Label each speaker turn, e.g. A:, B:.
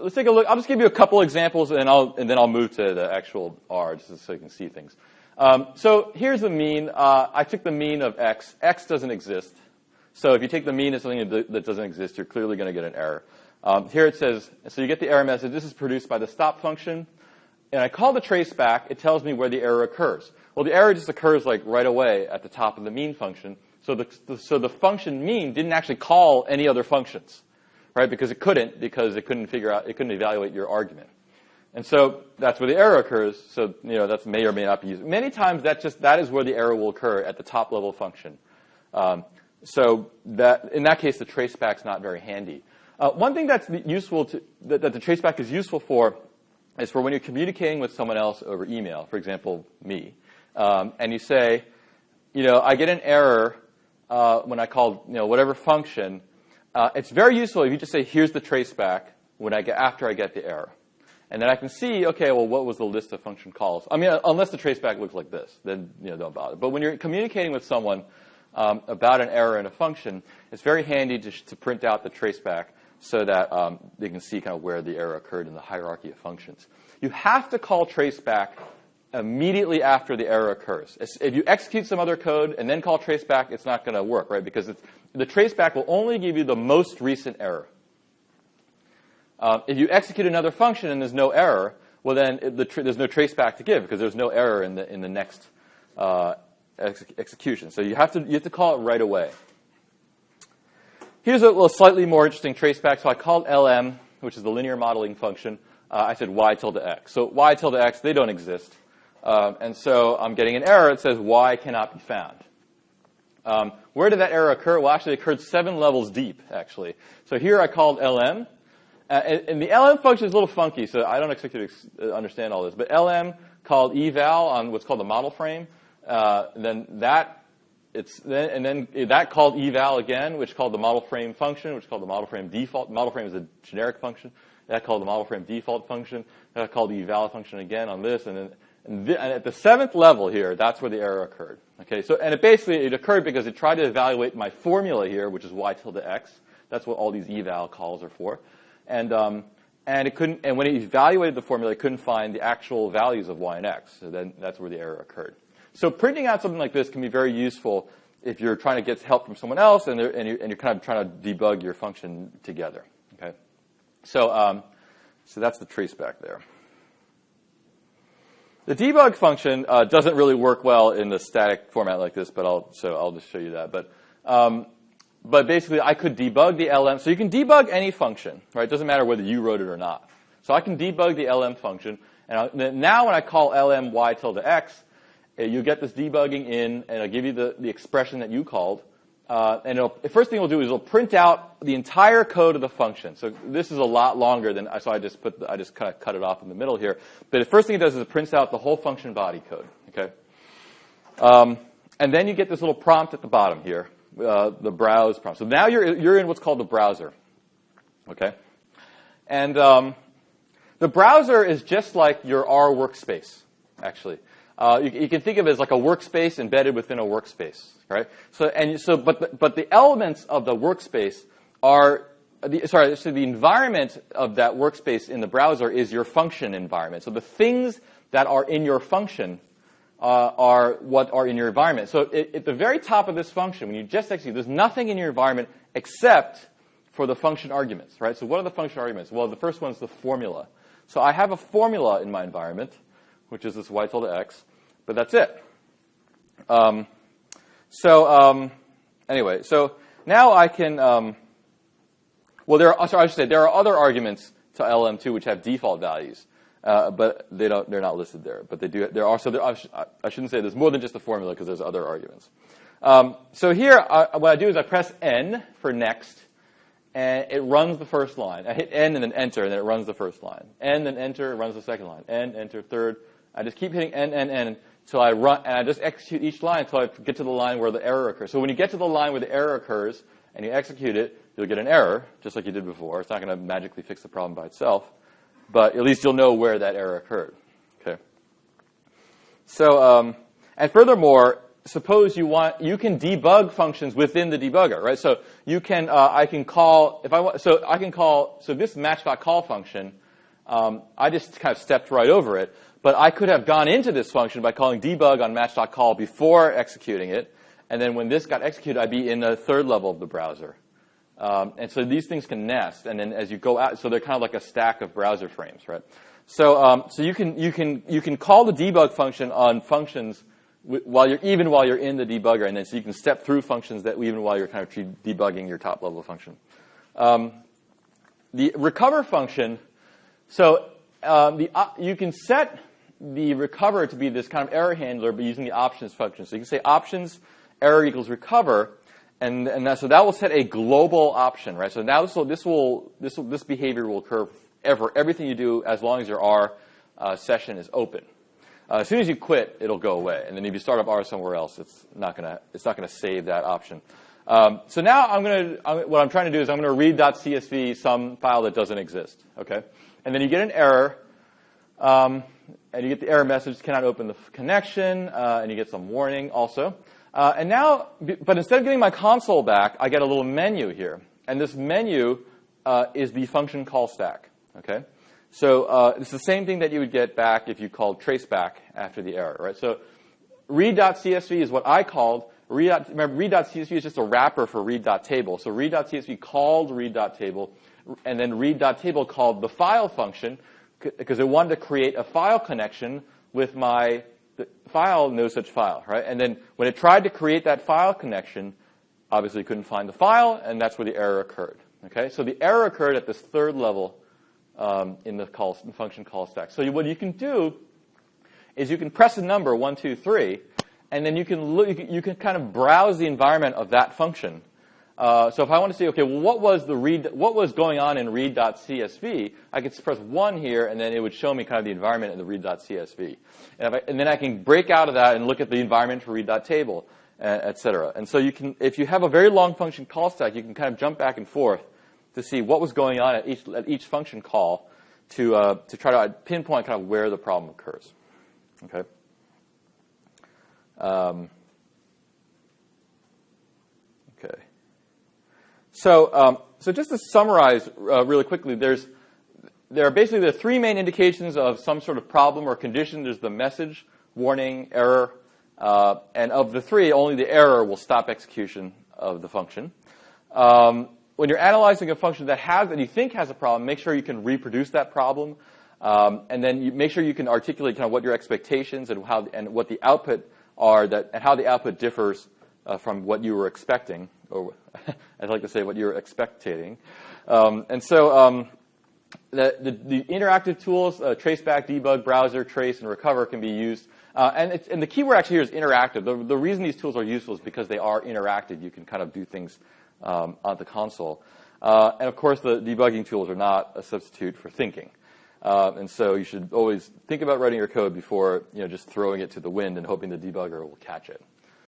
A: let's take a look. I'll just give you a couple examples, and then I'll move to the actual R, just so you can see things. So here's the mean. I took the mean of x. X doesn't exist. So if you take the mean of something that doesn't exist, you're clearly going to get an error. Here it says, so you get the error message. This is produced by the stop function. And I call the traceback. It tells me where the error occurs. Well, the error just occurs like right away at the top of the mean function. So the function mean didn't actually call any other functions, right? Because it couldn't evaluate your argument. And so that's where the error occurs. So, that may or may not be used. Many times that is where the error will occur, at the top level function. So that in that case, the traceback's not very handy. One thing that's useful that the traceback is useful for is for when you're communicating with someone else over email, for example, me, and you say, I get an error when I call whatever function. It's very useful if you just say, here's the traceback after I get the error. And then I can see, okay, well, what was the list of function calls? I mean, unless the traceback looks like this, then don't bother. But when you're communicating with someone about an error in a function, it's very handy to print out the traceback so that they can see kind of where the error occurred in the hierarchy of functions. You have to call traceback immediately after the error occurs. If you execute some other code and then call traceback, it's not going to work, right? Because the traceback will only give you the most recent error. If you execute another function and there's no error, well then there's no traceback to give because there's no error in the next execution. So you have to call it right away. Here's a little slightly more interesting traceback. So I called LM, which is the linear modeling function. I said y tilde x. So y tilde x, they don't exist. And so I'm getting an error. It says y cannot be found. Where did that error occur? Well, actually, it occurred 7 levels deep, actually. So here I called LM. And the LM function is a little funky, so I don't expect you to understand all this. But LM called eval on what's called the model frame. Then that called eval again, which called the model frame function, which called the model frame default. Model frame is a generic function. That called the model frame default function. That called the eval function again on this. And at the 7th level here, that's where the error occurred. Okay, so it occurred because it tried to evaluate my formula here, which is y tilde x. That's what all these eval calls are for. And it couldn't. And when it evaluated the formula, it couldn't find the actual values of y and x. So then that's where the error occurred. So printing out something like this can be very useful if you're trying to get help from someone else and you're kind of trying to debug your function together. Okay. So that's the traceback there. The debug function doesn't really work well in the static format like this, but I'll just show you that. But basically, I could debug the LM. So you can debug any function, right? It doesn't matter whether you wrote it or not. So I can debug the LM function. And now when I call LM y tilde x, you get this debugging in, and it'll give you the expression that you called. And the first thing it'll do is it'll print out the entire code of the function. So this is a lot longer than, so I just kind of cut it off in the middle here. But the first thing it does is it prints out the whole function body code. Okay. And then you get this little prompt at the bottom here. The browse prompt. So now you're in what's called the browser, okay? And the browser is just like your R workspace, actually. You can think of it as like a workspace embedded within a workspace, right? But the elements of the workspace are the environment of that workspace in the browser is your function environment. So the things that are in your function are what are in your environment. So at the very top of this function, when you just execute, there's nothing in your environment except for the function arguments, right? So what are the function arguments? Well, the first one is the formula. So I have a formula in my environment, which is this y tilde x, but that's it. Anyway, so now I can, there are other arguments to LM2 which have default values. But they're not listed there. But they do. I shouldn't say there's more than just the formula because there's other arguments. So here, what I do is I press N for next, and it runs the first line. I hit N and then enter, and then it runs the first line. N, then enter, it runs the second line. N, enter, third. I just keep hitting N, N, N until I run, and I just execute each line until I get to the line where the error occurs. So when you get to the line where the error occurs and you execute it, you'll get an error, just like you did before. It's not going to magically fix the problem by itself. But at least you'll know where that error occurred. Okay. So, and furthermore, suppose you can debug functions within the debugger, right? So you can, I can call, if I want, so I can call, so this match.call function, I just kind of stepped right over it, but I could have gone into this function by calling debug on match.call before executing it, and then when this got executed, I'd be in the third level of the browser. And so these things can nest, and then as you go out, so they're kind of like a stack of browser frames, right? So, so you can call the debug function on functions while you're in the debugger, and then so you can step through functions that even while you're kind of debugging your top level function. The recover function, so you can set the recover to be this kind of error handler, but using the options function. So you can say options error equals recover, and so that will set a global option, right? So now this behavior will occur everything you do as long as your R session is open. As soon as you quit, it'll go away, and then if you start up R somewhere else, it's not gonna save that option. So now what I'm trying to do is I'm going to read.csv some file that doesn't exist, okay? And then you get an error, and you get the error message, cannot open the connection, and you get some warning also. And now, but instead of getting my console back, I get a little menu here. And this menu is the function call stack, okay? So it's the same thing that you would get back if you called traceback after the error, right? So read.csv is what I called. Remember, read.csv is just a wrapper for read.table. So read.csv called read.table, and then read.table called the file function, because it wanted to create a file connection with my file, no such file, right? And then when it tried to create that file connection, obviously it couldn't find the file, and that's where the error occurred, okay? So the error occurred at this third level in the function call stack. So what you can do is you can press a number, 1, 2, 3, and then you can kind of browse the environment of that function. So if I want to see, okay, well, what was going on in read.csv, I could press 1 here, and then it would show me kind of the environment in the read.csv. And then I can break out of that and look at the environment for read.table, et cetera. And so you can, if you have a very long function call stack, you can kind of jump back and forth to see what was going on at each function call to try to pinpoint kind of where the problem occurs. Okay. Okay. So just to summarize really quickly, there are basically the three main indications of some sort of problem or condition. There's the message, warning, error, and of the three, only the error will stop execution of the function. When you're analyzing a function that you think has a problem, make sure you can reproduce that problem, and then you make sure you can articulate kind of what your expectations and what the output are, and how the output differs from what you were expecting, or I'd like to say what you were expectating. And so the interactive tools, traceback, debug, browser, trace, and recover can be used. And the key word actually here is interactive. The reason these tools are useful is because they are interactive. You can kind of do things on the console. And of course, the debugging tools are not a substitute for thinking. And so you should always think about writing your code before just throwing it to the wind and hoping the debugger will catch it.